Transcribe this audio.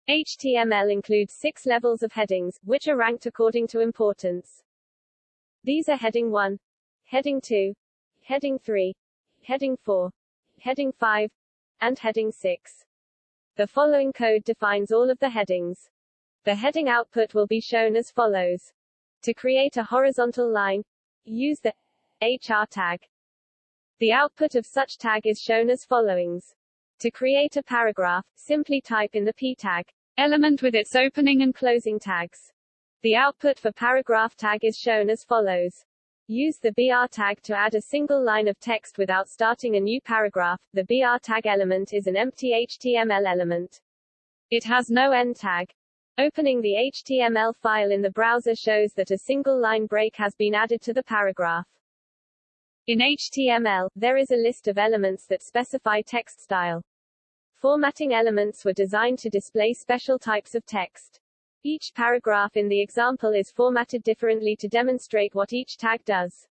HTML includes 6 levels of headings, which are ranked according to importance. These are Heading 1, Heading 2, Heading 3, Heading 4, Heading 5, and Heading 6. The following code defines all of the headings. The heading output will be shown as follows. To create a horizontal line, use the HR tag. The output of such tag is shown as followings. To create a paragraph, simply type in the p tag element with its opening and closing tags. The output for paragraph tag is shown as follows. Use the br tag to add a single line of text without starting a new paragraph. The br tag element is an empty HTML element. It has no end tag. Opening the HTML file in the browser shows that a single line break has been added to the paragraph. In HTML, there is a list of elements that specify text style. Formatting elements were designed to display special types of text. Each paragraph in the example is formatted differently to demonstrate what each tag does.